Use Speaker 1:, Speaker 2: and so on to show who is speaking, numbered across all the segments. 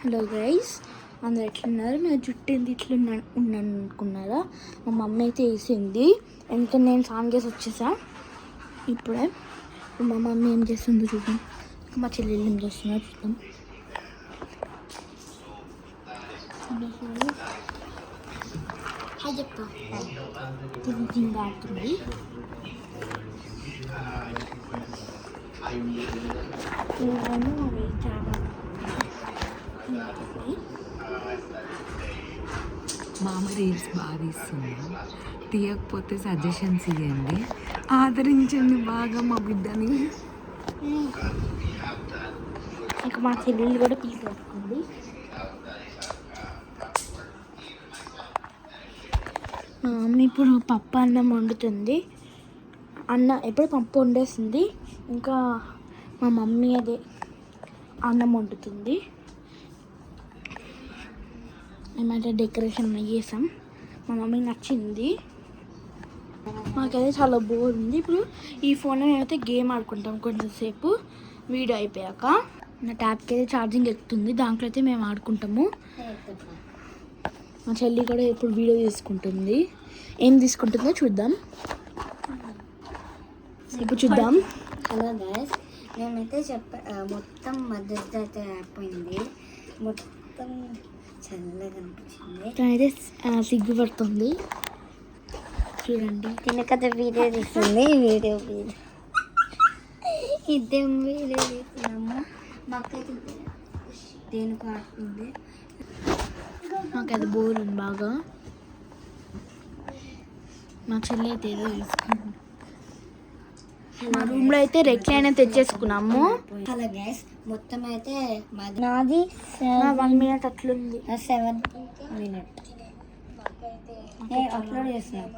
Speaker 1: Hello guys, అందరు ఎట్లున్నారు? నా జుట్టు ఏంది ఇట్లా ఉన్నాను అనుకున్నారా? మా మమ్మీ అయితే వేసింది. ఎందుకంటే నేను స్నానం చేసి వచ్చేసా ఇప్పుడే. మా మమ్మీ ఏం చేస్తుందో చూద్దాం. మా చెల్లెళ్ళు ఏం చేస్తుందో చూద్దాం. చెప్పా థింకింగ్ ఆడుతుంది.
Speaker 2: మామ రీల్స్ బాగా తీస్తుంది. తీయకపోతే సజెషన్స్ ఇవ్వండి, ఆదరించండి బాగా మా బిడ్డని.
Speaker 1: ఇంకా మా చెల్లెళ్ళు కూడా పీస్ పెట్టుకుంది. అమ్మ ఇప్పుడు పప్పు అన్నం వండుతుంది. ఎప్పుడు పప్పు వండేస్తుంది. ఇంకా మా మమ్మీ అదే అన్నం వండుతుంది. ఏమంటే డెకరేషన్ చేసాం. మా మమ్మీకి నచ్చింది. మాకైతే చాలా బోర్ ఉంది. ఇప్పుడు ఈ ఫోన్లో మేమైతే గేమ్ ఆడుకుంటాం కొంచెంసేపు వీడియో అయిపోయాక. నా ట్యాబ్కి అయితే ఛార్జింగ్ ఎక్కుతుంది, దాంట్లో అయితే మేము ఆడుకుంటాము. మా చెల్లి కూడా ఇప్పుడు వీడియో తీసుకుంటుంది. ఏం తీసుకుంటుందో చూద్దాం. ఇప్పుడు చూద్దాం.
Speaker 3: హలో గైస్, మేమైతే మొత్తం మద్దతు అయితే అయిపోయింది. మొత్తం చల్లగా అనిపించింది.
Speaker 1: అయితే సిగ్గుపడుతుంది చూడండి.
Speaker 3: తినకథ వీడియో తీస్తుంది. ఇద్దరం వీడియో తీస్తున్నాము. మాకైతే దేనికి ఆడుతుంది.
Speaker 1: మాకైతే బోర్ ఉంది బాగా. మా చెల్లి అయితే ఏదో తీసుకుంటాం. మా రూమ్లో అయితే రెక్లైన్ తెచ్చేసుకున్నాము.
Speaker 3: హలో గైస్, మొత్తం అయితే నాది
Speaker 1: 1 minute అట్లుంది.
Speaker 3: 7 minutes అప్లోడ్ చేస్తున్నాను.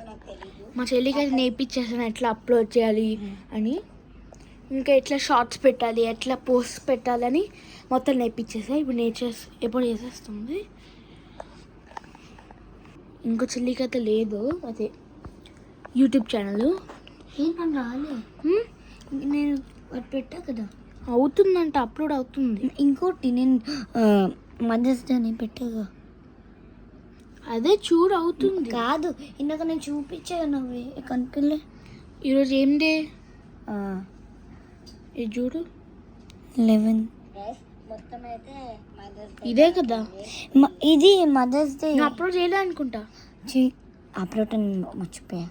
Speaker 1: మా చెల్లికి అయితే నేర్పించేసాను ఎట్లా అప్లోడ్ చేయాలి అని, ఇంకా ఎట్లా షార్ట్స్ పెట్టాలి, ఎట్లా పోస్ట్ పెట్టాలని మొత్తం నేర్పించేసా. ఇప్పుడు ఎప్పుడు చేసేస్తుంది. ఇంకో చెల్లికి అయితే లేదు, అదే యూట్యూబ్ ఛానల్.
Speaker 3: ఏంటని రాలే, నేను పెట్టా కదా.
Speaker 1: అవుతుందంట, అప్లోడ్ అవుతుంది.
Speaker 3: ఇంకోటి నేను మదర్స్ డే అని పెట్టాగా,
Speaker 1: అదే చూడు అవుతుంది.
Speaker 3: కాదు, ఇందాక నేను చూపించా నువ్వు కనిపిల్లే.
Speaker 1: ఈరోజు ఏం డే? ఇది చూడు
Speaker 3: 11. మొత్తం అయితే
Speaker 1: ఇదే కదా.
Speaker 3: ఇది మదర్స్ డే.
Speaker 1: అప్లోడ్ చేయలే అనుకుంటా.
Speaker 3: అప్లోడ్ మర్చిపోయా.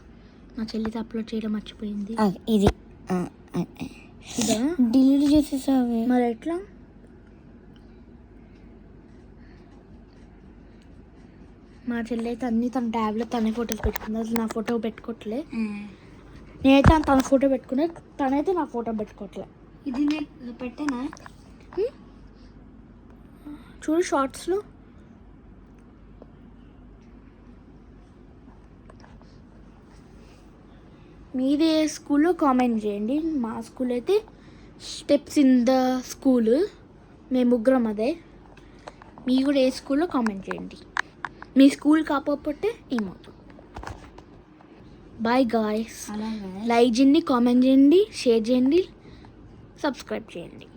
Speaker 1: మా చెల్లితో అప్లోడ్ చేయడం మర్చిపోయింది.
Speaker 3: ఇది
Speaker 1: ఇదా
Speaker 3: డిలీట్ చేసేసావి.
Speaker 1: మరి ఎట్లా? మా చెల్లి అయితే అన్ని తన ట్యాబ్లో తనే ఫోటోస్ పెట్టుకుంది. అసలు నా ఫోటో పెట్టుకోవట్లే. నేనైతే తన ఫోటో పెట్టుకున్నా, తనైతే నా ఫోటో పెట్టుకోవట్లే.
Speaker 3: ఇది నేను పెట్టానా?
Speaker 1: చూడు షార్ట్స్లో. మీది ఏ స్కూల్లో కామెంట్ చేయండి. మా స్కూల్ అయితే స్టెప్స్ ఇన్ ద స్కూల్, మేము ముగ్గురం అదే. మీ కూడా ఏ స్కూల్లో కామెంట్ చేయండి. మీ స్కూల్ కాకపోతే ఏమవుతుంది. Bye guys. లైక్ చేయండి, కామెంట్ చేయండి, షేర్ చేయండి, సబ్స్క్రైబ్ చేయండి.